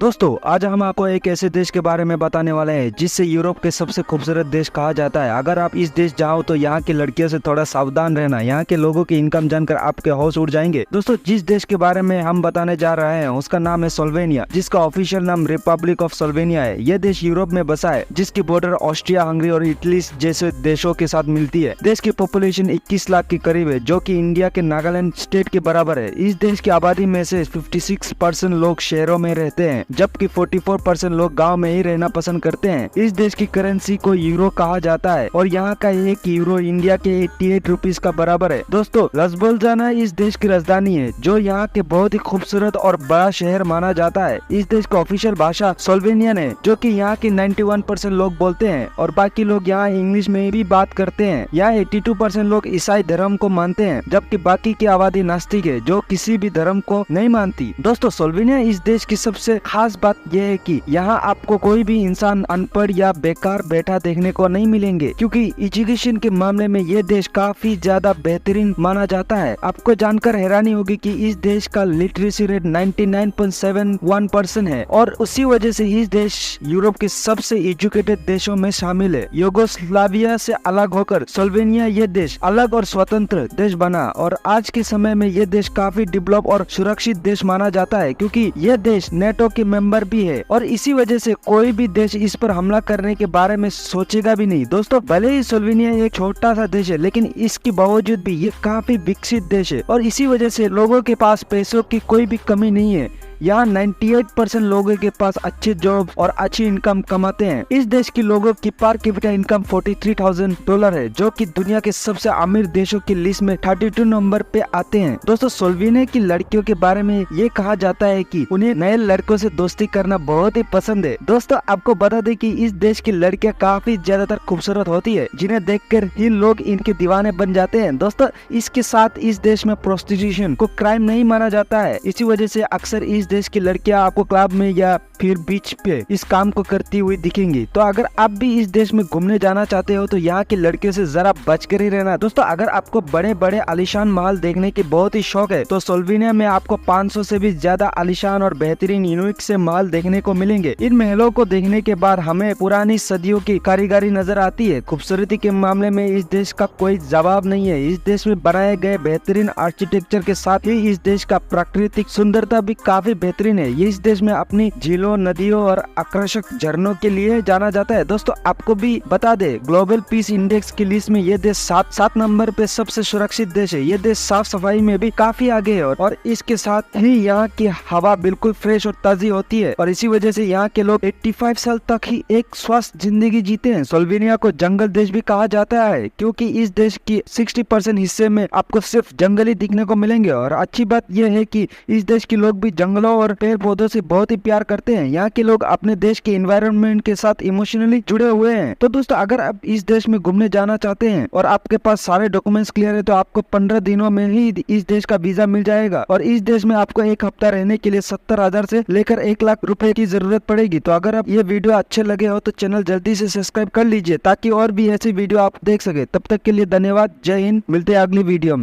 दोस्तों आज हम आपको एक ऐसे देश के बारे में बताने वाले हैं जिससे यूरोप के सबसे खूबसूरत देश कहा जाता है। अगर आप इस देश जाओ तो यहाँ की लड़कियों से थोड़ा सावधान रहना, यहाँ के लोगों की इनकम जानकर आपके होश उड़ जाएंगे। दोस्तों जिस देश के बारे में हम बताने जा रहे हैं उसका नाम है स्लोवेनिया, जिसका ऑफिशियल नाम रिपब्लिक ऑफ स्लोवेनिया है। यह देश यूरोप में बसा है, जिसकी बॉर्डर ऑस्ट्रिया, हंगरी और इटली जैसे देशों के साथ मिलती है। देश की पॉपुलेशन 21 लाख के करीब है, जो कि इंडिया के नागालैंड स्टेट के बराबर है। इस देश की आबादी में से 56% लोग शहरों में रहते हैं, जबकि 44% लोग गांव में ही रहना पसंद करते हैं। इस देश की करेंसी को यूरो कहा जाता है और यहाँ का एक यूरो इंडिया के 88 रुपीज का बराबर है। दोस्तों लसबोल्जाना इस देश की राजधानी है, जो यहाँ के बहुत ही खूबसूरत और बड़ा शहर माना जाता है। इस देश का ऑफिशियल भाषा स्लोवेनियन है, जो कि यहाँ के 91% लोग बोलते हैं और बाकी लोग यहाँ इंग्लिश में भी बात करते हैं। यहाँ 82% लोग ईसाई धर्म को मानते हैं, जबकि बाकी की आबादी नास्तिक है, जो किसी भी धर्म को नहीं मानती। दोस्तों स्लोवेनिया इस देश की सबसे खास बात यह है कि यहाँ आपको कोई भी इंसान अनपढ़ या बेकार बैठा देखने को नहीं मिलेंगे, क्योंकि एजुकेशन के मामले में ये देश काफी ज्यादा बेहतरीन माना जाता है। आपको जानकर हैरानी होगी कि इस देश का लिटरेसी रेट 99.71% है और उसी वजह से इस देश यूरोप के सबसे एजुकेटेड देशों में शामिल है। यूगोस्लाविया से अलग होकर स्लोवेनिया ये देश अलग और स्वतंत्र देश बना और आज के समय में ये देश काफी डेवलप और सुरक्षित देश माना जाता है, क्योंकि यह देश नेटो के मेंबर भी है और इसी वजह से कोई भी देश इस पर हमला करने के बारे में सोचेगा भी नहीं। दोस्तों भले ही स्लोवेनिया एक छोटा सा देश है, लेकिन इसके बावजूद भी ये काफी विकसित देश है और इसी वजह से लोगों के पास पैसों की कोई भी कमी नहीं है। यहाँ 98% लोगों के पास अच्छे जॉब और अच्छी इनकम कमाते हैं। इस देश के लोगों की पर कैपिटा इनकम $43,000 है, जो कि दुनिया के सबसे अमीर देशों की लिस्ट में 32 नंबर पे आते हैं। दोस्तों स्लोवेनिया की लड़कियों के बारे में ये कहा जाता है कि उन्हें नए लड़कों से दोस्ती करना बहुत ही पसंद है। दोस्तों आपको बता दें कि इस देश की लड़कियां काफी ज्यादातर खूबसूरत होती है, जिन्हें देखकर ही लोग इनके दीवाने बन जाते हैं। दोस्तों इसके साथ इस देश में प्रोस्टिट्यूशन को क्राइम नहीं माना जाता है, इसी वजह से अक्सर इस देश की लड़कियां आपको क्लब में या फिर बीच पे इस काम को करती हुई दिखेंगी। तो अगर आप भी इस देश में घूमने जाना चाहते हो तो यहाँ की लड़कियों से जरा बच कर ही रहना। दोस्तों अगर आपको बड़े बड़े आलीशान महल देखने की बहुत ही शौक है तो स्लोवेनिया में आपको 500 से भी ज्यादा आलीशान और बेहतरीन यूनिक से महल देखने को मिलेंगे। इन महलों को देखने के बाद हमें पुरानी सदियों की कारीगरी नजर आती है। खूबसूरती के मामले में इस देश का कोई जवाब नहीं है। इस देश में बनाए गए बेहतरीन आर्किटेक्चर के साथ ही इस देश का प्राकृतिक सुंदरता भी काफी बेहतरीन है। ये इस देश में अपनी झीलों, नदियों और आकर्षक झरनों के लिए जाना जाता है। दोस्तों आपको भी बता दे, ग्लोबल पीस इंडेक्स की लिस्ट में ये देश 7 नंबर पे सबसे सुरक्षित देश है। ये देश साफ सफाई में भी काफी आगे है और इसके साथ ही यहाँ की हवा बिल्कुल फ्रेश और ताजी होती है और इसी वजह से यहाँ के लोग 85 साल तक ही एक स्वस्थ जिंदगी जीते हैं। स्लोवेनिया को जंगल देश भी कहा जाता है, क्योंकि इस देश की 60% हिस्से में आपको सिर्फ जंगल ही दिखने को मिलेंगे। और अच्छी बात यह है कि इस देश के लोग भी जंगलों और पेड़ पौधों से बहुत ही प्यार करते हैं। यहाँ के लोग अपने देश के एनवायरनमेंट के साथ इमोशनली जुड़े हुए हैं। तो दोस्तों अगर आप इस देश में घूमने जाना चाहते हैं और आपके पास सारे डॉक्यूमेंट्स क्लियर है तो आपको 15 दिनों में ही इस देश का वीजा मिल जाएगा और इस देश में आपको एक हफ्ता रहने के लिए 70,000 से लेकर 1 लाख रुपए की जरूरत पड़ेगी। तो अगर आप ये वीडियो अच्छे लगे हो तो चैनल जल्दी से सब्सक्राइब कर लीजिए, ताकि और भी ऐसी वीडियो आप देख सके। तब तक के लिए धन्यवाद। जय हिंद। मिलते हैं अगली वीडियो में।